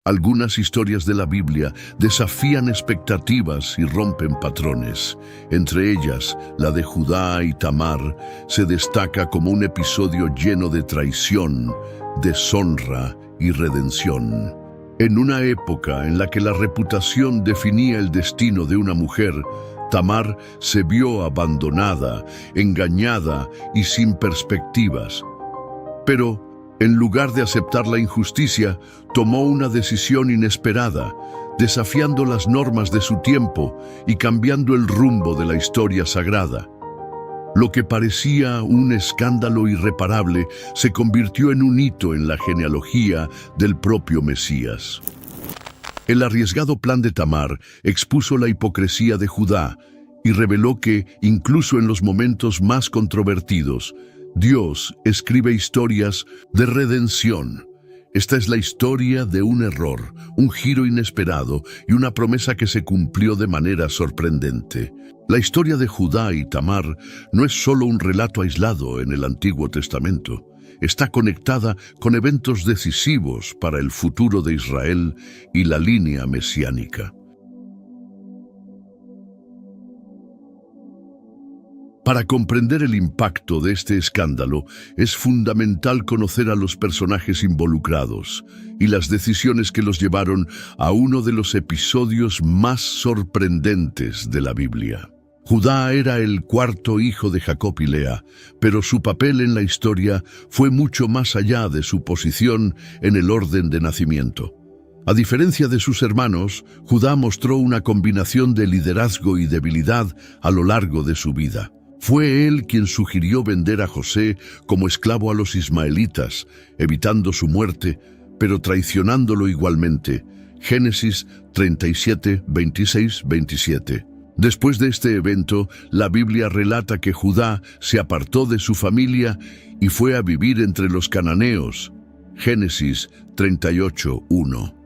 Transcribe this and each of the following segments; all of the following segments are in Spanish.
Algunas historias de la Biblia desafían expectativas y rompen patrones. Entre ellas, la de Judá y Tamar se destaca como un episodio lleno de traición, deshonra y redención. En una época en la que la reputación definía el destino de una mujer, Tamar se vio abandonada, engañada y sin perspectivas. Pero, en lugar de aceptar la injusticia, tomó una decisión inesperada, desafiando las normas de su tiempo y cambiando el rumbo de la historia sagrada. Lo que parecía un escándalo irreparable se convirtió en un hito en la genealogía del propio Mesías. El arriesgado plan de Tamar expuso la hipocresía de Judá y reveló que, incluso en los momentos más controvertidos, Dios escribe historias de redención. Esta es la historia de un error, un giro inesperado y una promesa que se cumplió de manera sorprendente. La historia de Judá y Tamar no es solo un relato aislado en el Antiguo Testamento. Está conectada con eventos decisivos para el futuro de Israel y la línea mesiánica. Para comprender el impacto de este escándalo, es fundamental conocer a los personajes involucrados y las decisiones que los llevaron a uno de los episodios más sorprendentes de la Biblia. Judá era el cuarto hijo de Jacob y Lea, pero su papel en la historia fue mucho más allá de su posición en el orden de nacimiento. A diferencia de sus hermanos, Judá mostró una combinación de liderazgo y debilidad a lo largo de su vida. Fue él quien sugirió vender a José como esclavo a los ismaelitas, evitando su muerte, pero traicionándolo igualmente. Génesis 37, 26, 27. Después de este evento, la Biblia relata que Judá se apartó de su familia y fue a vivir entre los cananeos. Génesis 38, 1.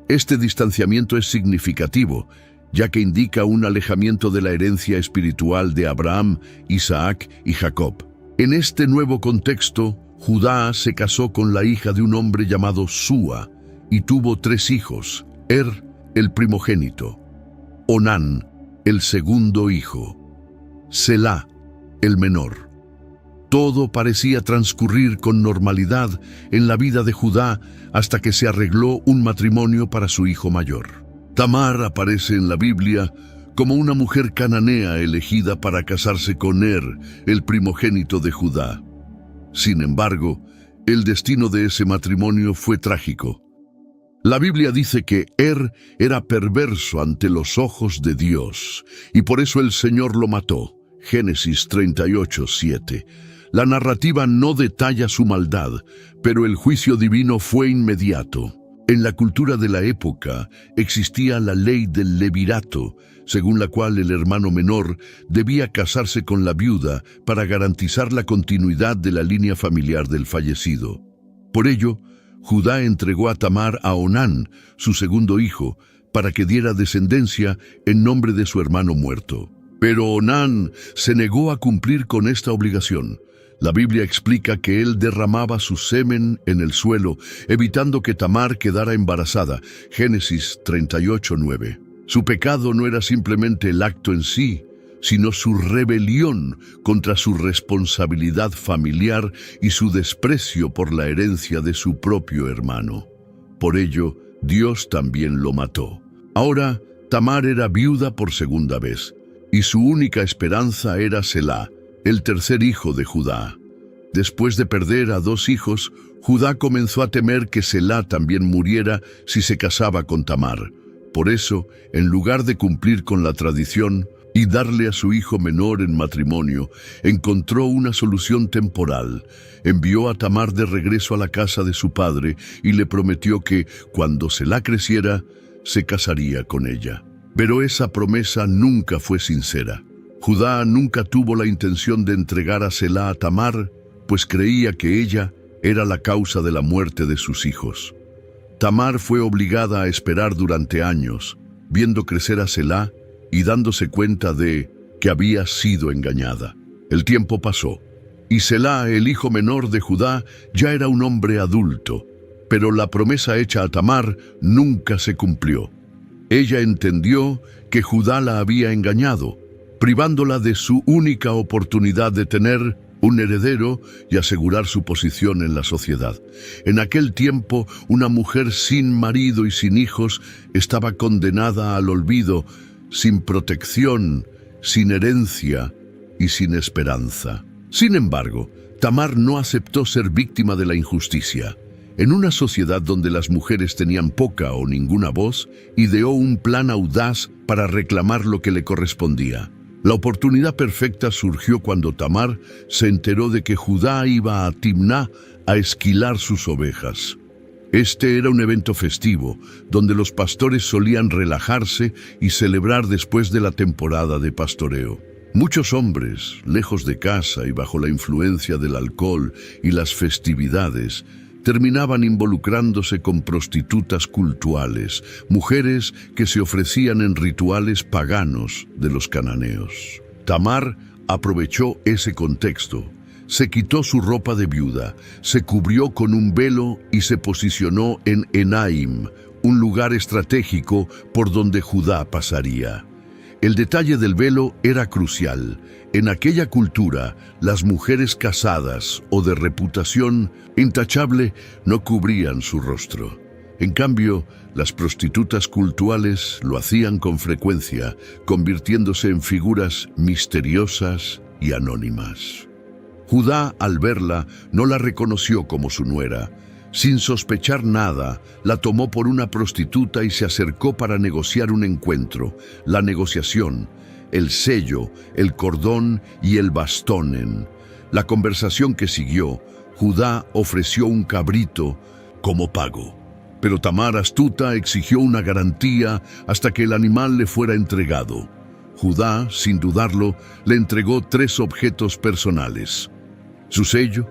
Este distanciamiento es significativo, ya que indica un alejamiento de la herencia espiritual de Abraham, Isaac y Jacob. En este nuevo contexto, Judá se casó con la hija de un hombre llamado Súa y tuvo 3 hijos: el primogénito; Onán, el segundo hijo; Selá, el menor. Todo parecía transcurrir con normalidad en la vida de Judá hasta que se arregló un matrimonio para su hijo mayor. Tamar aparece en la Biblia como una mujer cananea elegida para casarse con el primogénito de Judá. Sin embargo, el destino de ese matrimonio fue trágico. La Biblia dice que era perverso ante los ojos de Dios, y por eso el Señor lo mató. Génesis 38, 7. La narrativa no detalla su maldad, pero el juicio divino fue inmediato. En la cultura de la época existía la ley del levirato, según la cual el hermano menor debía casarse con la viuda para garantizar la continuidad de la línea familiar del fallecido. Por ello, Judá entregó a Tamar a Onán, su segundo hijo, para que diera descendencia en nombre de su hermano muerto. Pero Onán se negó a cumplir con esta obligación. La Biblia explica que él derramaba su semen en el suelo, evitando que Tamar quedara embarazada. Génesis 38, 9. Su pecado no era simplemente el acto en sí, sino su rebelión contra su responsabilidad familiar y su desprecio por la herencia de su propio hermano. Por ello, Dios también lo mató. Ahora, Tamar era viuda por segunda vez, y su única esperanza era Selá, el tercer hijo de Judá. Después de perder a 2 hijos, Judá comenzó a temer que Selá también muriera si se casaba con Tamar. Por eso, en lugar de cumplir con la tradición y darle a su hijo menor en matrimonio, encontró una solución temporal. Envió a Tamar de regreso a la casa de su padre y le prometió que, cuando Selá creciera, se casaría con ella. Pero esa promesa nunca fue sincera. Judá nunca tuvo la intención de entregar a Selá a Tamar, pues creía que ella era la causa de la muerte de sus hijos. Tamar fue obligada a esperar durante años, viendo crecer a Selá y dándose cuenta de que había sido engañada. El tiempo pasó, y Selá, el hijo menor de Judá, ya era un hombre adulto, Pero la promesa hecha a Tamar nunca se cumplió. Ella entendió que Judá la había engañado, privándola de su única oportunidad de tener un heredero y asegurar su posición en la sociedad. En aquel tiempo, una mujer sin marido y sin hijos estaba condenada al olvido, sin protección, sin herencia y sin esperanza. Sin embargo, Tamar no aceptó ser víctima de la injusticia. En una sociedad donde las mujeres tenían poca o ninguna voz, ideó un plan audaz para reclamar lo que le correspondía. La oportunidad perfecta surgió cuando Tamar se enteró de que Judá iba a Timná a esquilar sus ovejas. Este era un evento festivo, donde los pastores solían relajarse y celebrar después de la temporada de pastoreo. Muchos hombres, lejos de casa y bajo la influencia del alcohol y las festividades, terminaban involucrándose con prostitutas cultuales, mujeres que se ofrecían en rituales paganos de los cananeos. Tamar aprovechó ese contexto. Se quitó su ropa de viuda, se cubrió con un velo y se posicionó en Enaim, un lugar estratégico por donde Judá pasaría. El detalle del velo era crucial. En aquella cultura, las mujeres casadas o de reputación intachable no cubrían su rostro. En cambio, las prostitutas cultuales lo hacían con frecuencia, convirtiéndose en figuras misteriosas y anónimas. Judá, al verla, no la reconoció como su nuera. Sin sospechar nada, la tomó por una prostituta y se acercó para negociar un encuentro. La negociación, el sello, el cordón y el bastón. En la conversación que siguió, Judá ofreció un cabrito como pago. Pero Tamar, astuta, exigió una garantía hasta que el animal le fuera entregado. Judá, sin dudarlo, le entregó 3 objetos personales: su sello,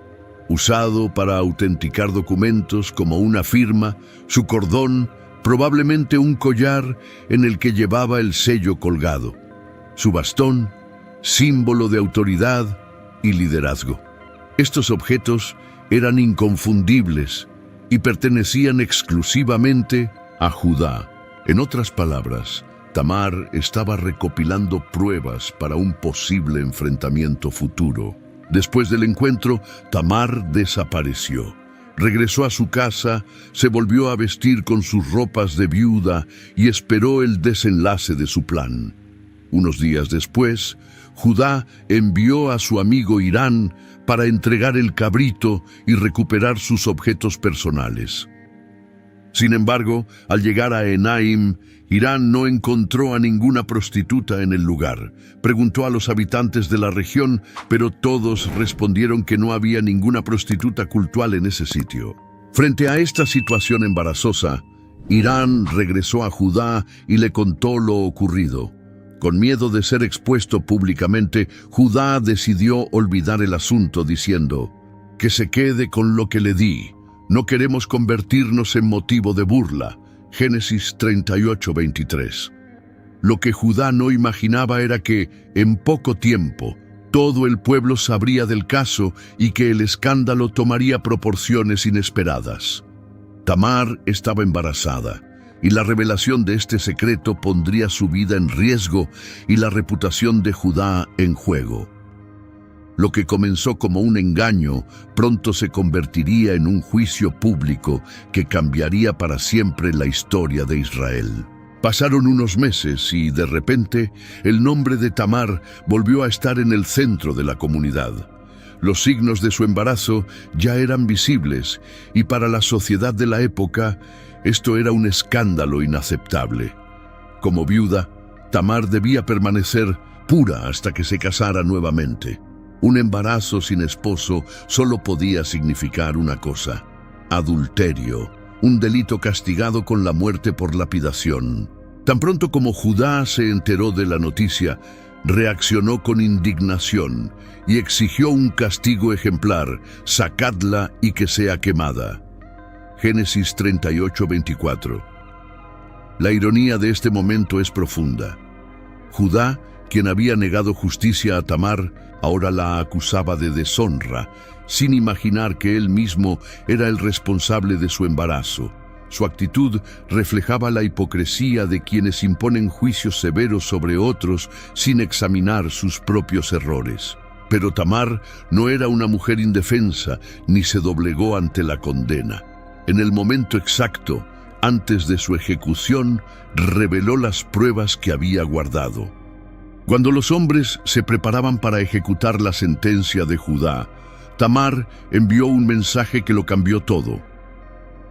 usado para autenticar documentos como una firma; su cordón, probablemente un collar en el que llevaba el sello colgado; su bastón, símbolo de autoridad y liderazgo. Estos objetos eran inconfundibles y pertenecían exclusivamente a Judá. En otras palabras, Tamar estaba recopilando pruebas para un posible enfrentamiento futuro. Después del encuentro, Tamar desapareció. Regresó a su casa, se volvió a vestir con sus ropas de viuda y esperó el desenlace de su plan. Unos días después, Judá envió a su amigo Hirán para entregar el cabrito y recuperar sus objetos personales. Sin embargo, al llegar a Enaim, Hirán no encontró a ninguna prostituta en el lugar. Preguntó a los habitantes de la región, pero todos respondieron que no había ninguna prostituta cultual en ese sitio. Frente a esta situación embarazosa, Hirán regresó a Judá y le contó lo ocurrido. Con miedo de ser expuesto públicamente, Judá decidió olvidar el asunto diciendo: «Que se quede con lo que le di. No queremos convertirnos en motivo de burla». Génesis 38:23. Lo que Judá no imaginaba era que, en poco tiempo, todo el pueblo sabría del caso y que el escándalo tomaría proporciones inesperadas. Tamar estaba embarazada, y la revelación de este secreto pondría su vida en riesgo y la reputación de Judá en juego. Lo que comenzó como un engaño pronto se convertiría en un juicio público que cambiaría para siempre la historia de Israel. Pasaron unos meses y, de repente, el nombre de Tamar volvió a estar en el centro de la comunidad. Los signos de su embarazo ya eran visibles y para la sociedad de la época esto era un escándalo inaceptable. Como viuda, Tamar debía permanecer pura hasta que se casara nuevamente. Un embarazo sin esposo solo podía significar una cosa: adulterio, un delito castigado con la muerte por lapidación. Tan pronto como Judá se enteró de la noticia, reaccionó con indignación y exigió un castigo ejemplar: sacadla y que sea quemada. Génesis 38:24. La ironía de este momento es profunda. Judá, quien había negado justicia a Tamar, ahora la acusaba de deshonra, sin imaginar que él mismo era el responsable de su embarazo. Su actitud reflejaba la hipocresía de quienes imponen juicios severos sobre otros sin examinar sus propios errores. Pero Tamar no era una mujer indefensa, ni se doblegó ante la condena. En el momento exacto, antes de su ejecución, reveló las pruebas que había guardado. Cuando los hombres se preparaban para ejecutar la sentencia de Judá, Tamar envió un mensaje que lo cambió todo.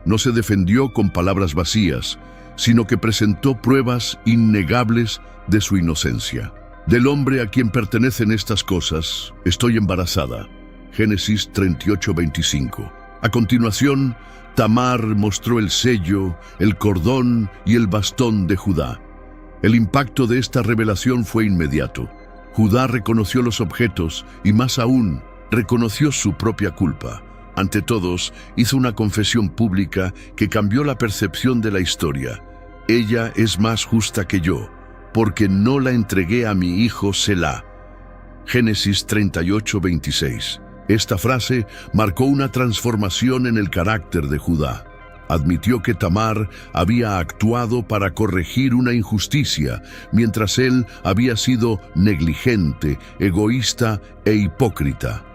No se defendió con palabras vacías, sino que presentó pruebas innegables de su inocencia. Del hombre a quien pertenecen estas cosas, estoy embarazada. Génesis 38:25. A continuación, Tamar mostró el sello, el cordón y el bastón de Judá. El impacto de esta revelación fue inmediato. Judá reconoció los objetos y, más aún, reconoció su propia culpa. Ante todos, hizo una confesión pública que cambió la percepción de la historia. Ella es más justa que yo, porque no la entregué a mi hijo Selá. Génesis 38:26. Esta frase marcó una transformación en el carácter de Judá. Admitió que Tamar había actuado para corregir una injusticia, mientras él había sido negligente, egoísta e hipócrita.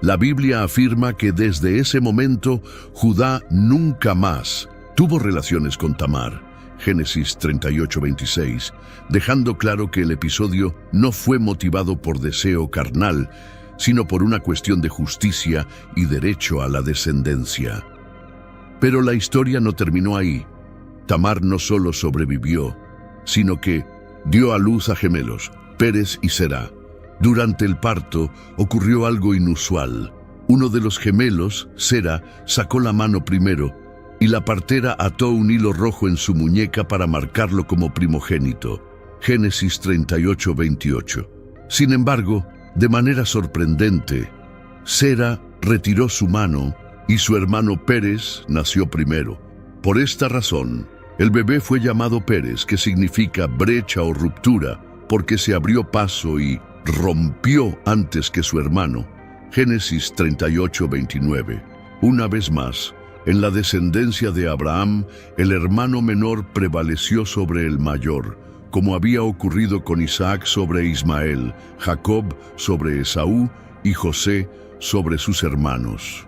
La Biblia afirma que desde ese momento Judá nunca más tuvo relaciones con Tamar. Génesis 38:26, dejando claro que el episodio no fue motivado por deseo carnal, sino por una cuestión de justicia y derecho a la descendencia. Pero la historia no terminó ahí. Tamar no solo sobrevivió, sino que dio a luz a gemelos, Pérez y Será. Durante el parto ocurrió algo inusual. Uno de los gemelos, Será, sacó la mano primero y la partera ató un hilo rojo en su muñeca para marcarlo como primogénito. Génesis 38:28. Sin embargo, de manera sorprendente, Será retiró su mano y su hermano Pérez nació primero. Por esta razón, el bebé fue llamado Pérez, que significa brecha o ruptura, porque se abrió paso y rompió antes que su hermano. Génesis 38:29. Una vez más, en la descendencia de Abraham, el hermano menor prevaleció sobre el mayor, como había ocurrido con Isaac sobre Ismael, Jacob sobre Esaú y José sobre sus hermanos.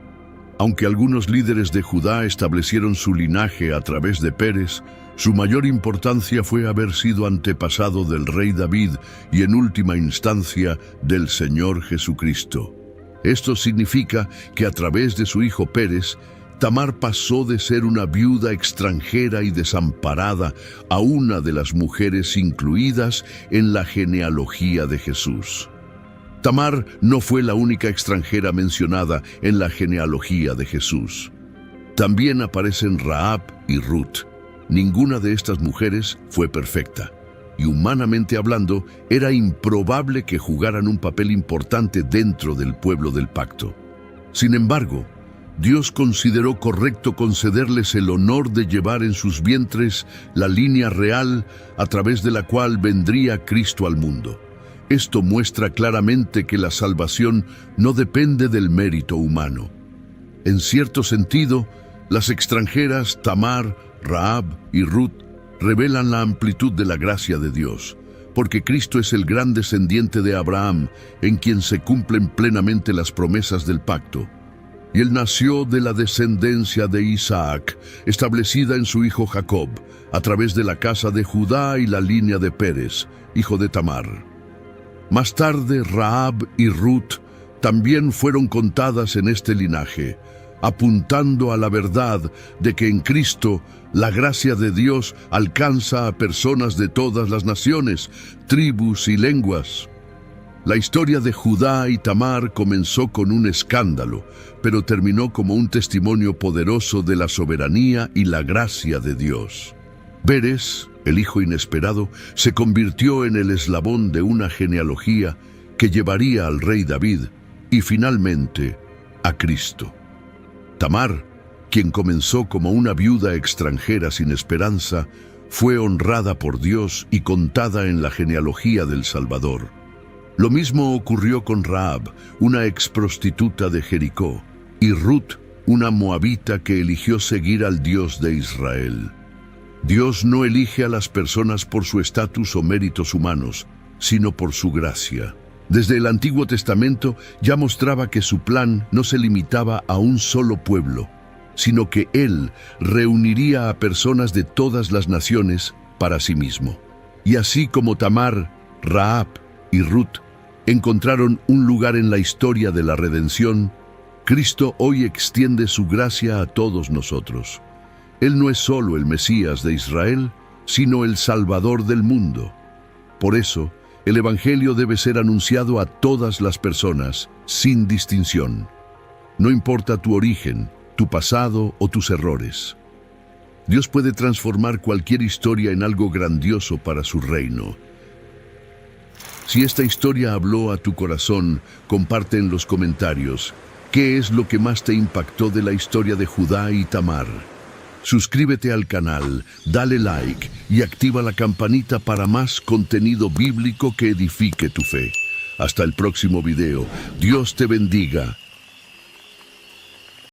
Aunque algunos líderes de Judá establecieron su linaje a través de Pérez, su mayor importancia fue haber sido antepasado del rey David y en última instancia del Señor Jesucristo. Esto significa que a través de su hijo Pérez, Tamar pasó de ser una viuda extranjera y desamparada a una de las mujeres incluidas en la genealogía de Jesús. Tamar no fue la única extranjera mencionada en la genealogía de Jesús. También aparecen Rahab y Ruth. Ninguna de estas mujeres fue perfecta, y humanamente hablando, era improbable que jugaran un papel importante dentro del pueblo del pacto. Sin embargo, Dios consideró correcto concederles el honor de llevar en sus vientres la línea real a través de la cual vendría Cristo al mundo. Esto muestra claramente que la salvación no depende del mérito humano. En cierto sentido, las extranjeras Tamar, Rahab y Ruth revelan la amplitud de la gracia de Dios, porque Cristo es el gran descendiente de Abraham, en quien se cumplen plenamente las promesas del pacto. Y él nació de la descendencia de Isaac, establecida en su hijo Jacob, a través de la casa de Judá y la línea de Pérez, hijo de Tamar. Más tarde, Rahab y Ruth también fueron contadas en este linaje, apuntando a la verdad de que en Cristo la gracia de Dios alcanza a personas de todas las naciones, tribus y lenguas. La historia de Judá y Tamar comenzó con un escándalo, pero terminó como un testimonio poderoso de la soberanía y la gracia de Dios. Pérez, el hijo inesperado, se convirtió en el eslabón de una genealogía que llevaría al rey David y finalmente a Cristo. Tamar, quien comenzó como una viuda extranjera sin esperanza, fue honrada por Dios y contada en la genealogía del Salvador. Lo mismo ocurrió con Rahab, una exprostituta de Jericó, y Ruth, una moabita que eligió seguir al Dios de Israel. Dios no elige a las personas por su estatus o méritos humanos, sino por su gracia. Desde el Antiguo Testamento ya mostraba que su plan no se limitaba a un solo pueblo, sino que Él reuniría a personas de todas las naciones para sí mismo. Y así como Tamar, Rahab y Ruth encontraron un lugar en la historia de la redención, Cristo hoy extiende su gracia a todos nosotros. Él no es solo el Mesías de Israel, sino el Salvador del mundo. Por eso, el Evangelio debe ser anunciado a todas las personas, sin distinción. No importa tu origen, tu pasado o tus errores. Dios puede transformar cualquier historia en algo grandioso para su reino. Si esta historia habló a tu corazón, comparte en los comentarios qué es lo que más te impactó de la historia de Judá y Tamar. Suscríbete al canal, dale like y activa la campanita para más contenido bíblico que edifique tu fe. Hasta el próximo video. Dios te bendiga.